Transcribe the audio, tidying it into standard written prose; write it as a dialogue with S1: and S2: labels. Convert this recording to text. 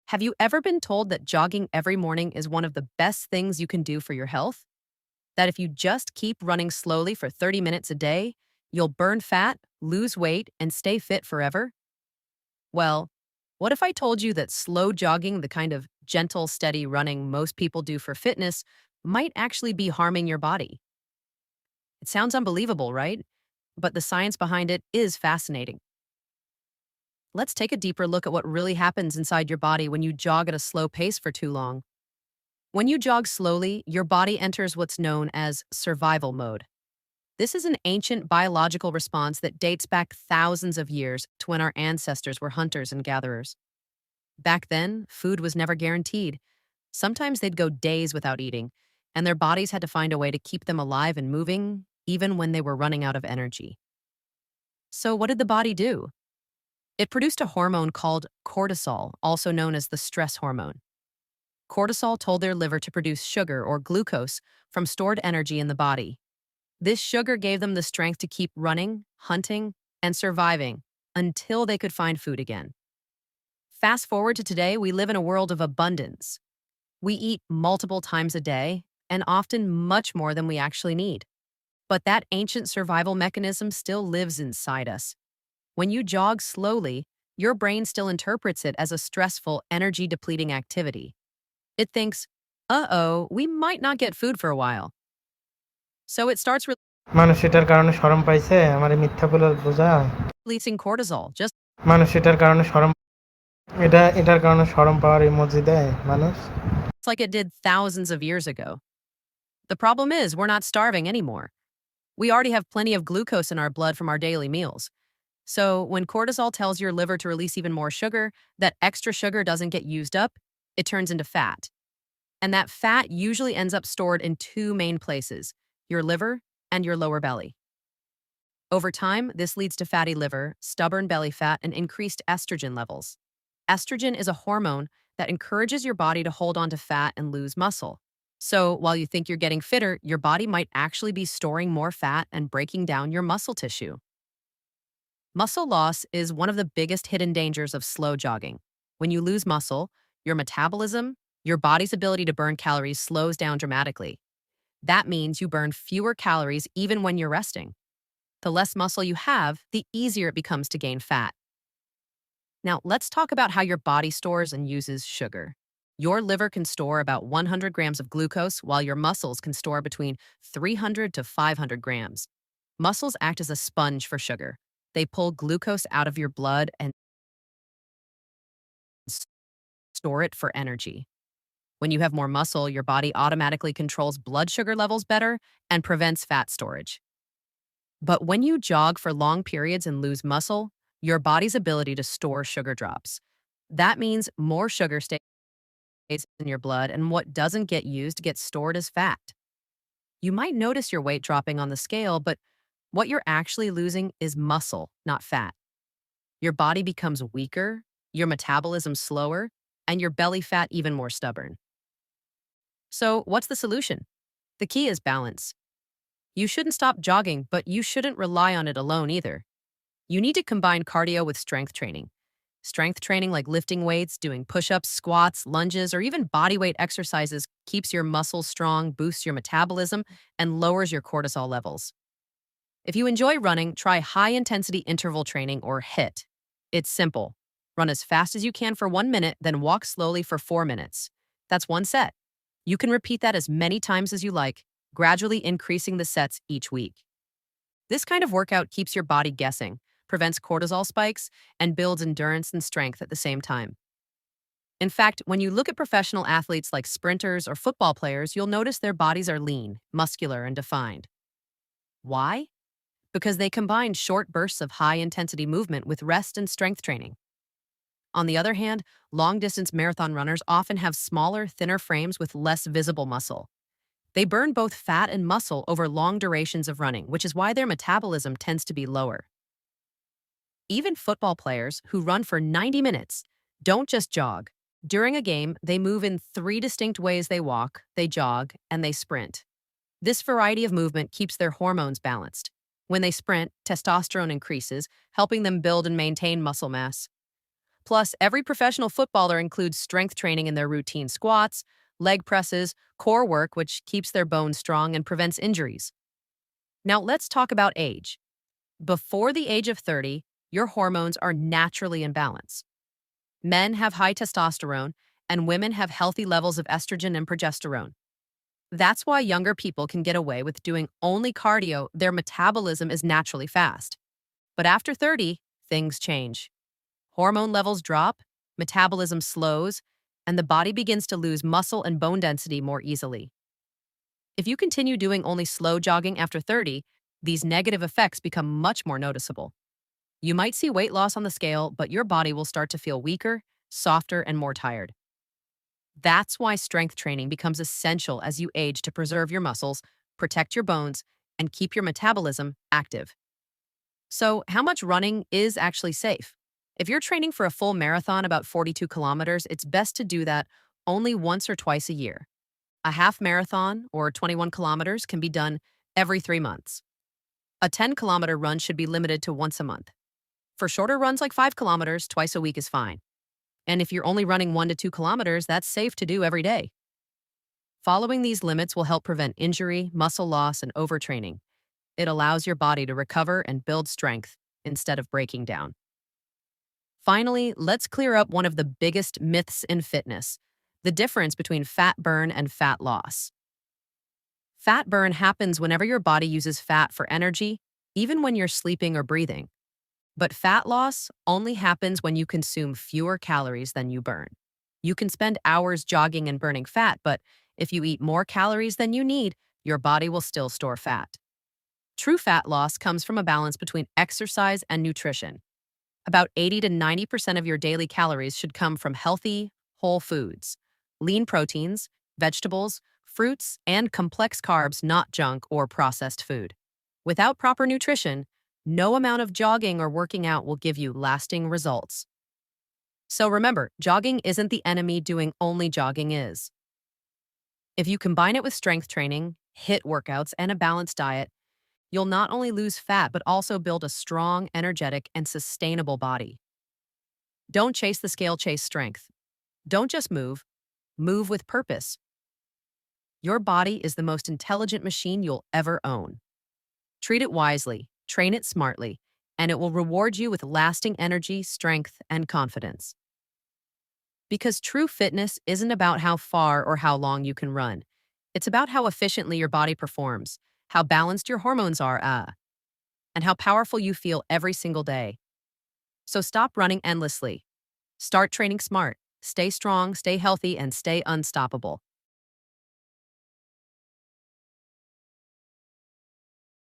S1: Have you ever been told that jogging every morning is one of the best things you can do for your health? That if you just keep running slowly for 30 minutes a day, you'll burn fat, lose weight, and stay fit forever? Well, what if I told you that slow jogging, the kind of gentle, steady running most people do for fitness, might actually be harming your body? It sounds unbelievable, right? But the science behind it is fascinating. Let's take a deeper look at what really happens inside your body when you jog at a slow pace for too long. When you jog slowly, your body enters what's known as survival mode. This is an ancient biological response that dates back thousands of years to when our ancestors were hunters and gatherers. Back then, food was never guaranteed. Sometimes they'd go days without eating, and their bodies had to find a way to keep them alive and moving, even when they were running out of energy. So, what did the body do? It produced a hormone called cortisol, also known as the stress hormone. Cortisol told their liver to produce sugar or glucose from stored energy in the body. This sugar gave them the strength to keep running, hunting, and surviving until they could find food again. Fast forward to today, we live in a world of abundance. We eat multiple times a day, and often much more than we actually need. But that ancient survival mechanism still lives inside us. When you jog slowly, your brain still interprets it as a stressful, energy-depleting activity. It thinks, uh-oh, we might not get food for a while. So it starts
S2: মানুষ এটার কারণে শরম পাইছে আমারে মিথ্যা বলে বোঝা
S1: releasing cortisol, just
S2: মানুষ এটার কারণে শরম এটার কারণে শরম পাওয়ার ইমোজি দেয় মানুষ
S1: like it did thousands of years ago. The problem is we're not starving anymore. We already have plenty of glucose in our blood from our daily meals. So when cortisol tells your liver to release even more sugar, that extra sugar doesn't get used up, it turns into fat. And that fat usually ends up stored in two main places, your liver and your lower belly. Over time, this leads to fatty liver, stubborn belly fat, and increased estrogen levels. Estrogen is a hormone that encourages your body to hold on to fat and lose muscle. So while you think you're getting fitter, your body might actually be storing more fat and breaking down your muscle tissue. Muscle loss is one of the biggest hidden dangers of slow jogging. When you lose muscle, your metabolism, your body's ability to burn calories slows down dramatically. That means you burn fewer calories even when you're resting. The less muscle you have, the easier it becomes to gain fat. Now, let's talk about how your body stores and uses sugar. Your liver can store about 100 grams of glucose, while your muscles can store between 300 to 500 grams. Muscles act as a sponge for sugar. They pull glucose out of your blood and store it for energy. When you have more muscle, your body automatically controls blood sugar levels better and prevents fat storage. But when you jog for long periods and lose muscle, your body's ability to store sugar drops. That means more sugar stays in your blood, and what doesn't get used gets stored as fat. You might notice your weight dropping on the scale, but what you're actually losing is muscle, not fat. Your body becomes weaker, your metabolism slower, and your belly fat even more stubborn. So, what's the solution? The key is balance. You shouldn't stop jogging, but you shouldn't rely on it alone either. You need to combine cardio with strength training. Strength training like lifting weights, doing push-ups, squats, lunges, or even bodyweight exercises keeps your muscles strong, boosts your metabolism, and lowers your cortisol levels. If you enjoy running, try high-intensity interval training or HIIT. It's simple. Run as fast as you can for 1 minute, then walk slowly for 4 minutes. That's one set. You can repeat that as many times as you like, gradually increasing the sets each week. This kind of workout keeps your body guessing, prevents cortisol spikes, and builds endurance and strength at the same time. In fact, when you look at professional athletes like sprinters or football players, you'll notice their bodies are lean, muscular, and defined. Why? Because they combine short bursts of high-intensity movement with rest and strength training. On the other hand, long-distance marathon runners often have smaller, thinner frames with less visible muscle. They burn both fat and muscle over long durations of running, which is why their metabolism tends to be lower. Even football players who run for 90 minutes don't just jog. During a game, they move in 3 distinct ways: they walk, they jog, and they sprint. This variety of movement keeps their hormones balanced. When they sprint, testosterone increases, helping them build and maintain muscle mass. Plus, every professional footballer includes strength training in their routine squats, leg presses, core work, which keeps their bones strong and prevents injuries. Now, let's talk about age. Before the age of 30, your hormones are naturally in balance. Men have high testosterone, and women have healthy levels of estrogen and progesterone. That's why younger people can get away with doing only cardio. Their metabolism is naturally fast. But after 30, things change. Hormone levels drop, metabolism slows, and the body begins to lose muscle and bone density more easily. If you continue doing only slow jogging after 30, these negative effects become much more noticeable. You might see weight loss on the scale, but your body will start to feel weaker, softer, and more tired. That's why strength training becomes essential as you age to preserve your muscles, protect your bones, and keep your metabolism active. So, how much running is actually safe? If you're training for a full marathon, about 42 kilometers, it's best to do that only once or twice a year. A half marathon, or 21 kilometers, can be done every 3 months. A 10-kilometer run should be limited to once a month. For shorter runs like 5 kilometers, twice a week is fine. And if you're only running 1 to 2 kilometers, that's safe to do every day. Following these limits will help prevent injury, muscle loss, and overtraining. It allows your body to recover and build strength instead of breaking down. Finally, let's clear up one of the biggest myths in fitness: the difference between fat burn and fat loss. Fat burn happens whenever your body uses fat for energy, even when you're sleeping or breathing. But fat loss only happens when you consume fewer calories than you burn. You can spend hours jogging and burning fat, but if you eat more calories than you need, your body will still store fat. True fat loss comes from a balance between exercise and nutrition. About 80 to 90% of your daily calories should come from healthy, whole foods, lean proteins, vegetables, fruits, and complex carbs, not junk or processed food. Without proper nutrition, no amount of jogging or working out will give you lasting results. So remember, jogging isn't the enemy, doing only jogging is. If you combine it with strength training, HIIT workouts, and a balanced diet, you'll not only lose fat but also build a strong, energetic, and sustainable body. Don't chase the scale, chase strength. Don't just move, move with purpose. Your body is the most intelligent machine you'll ever own. Treat it wisely, train it smartly, and it will reward you with lasting energy, strength, and confidence. Because true fitness isn't about how far or how long you can run. It's about how efficiently your body performs, how balanced your hormones are, and how powerful you feel every single day. So stop running endlessly. Start training smart. Stay strong, stay healthy, and stay unstoppable.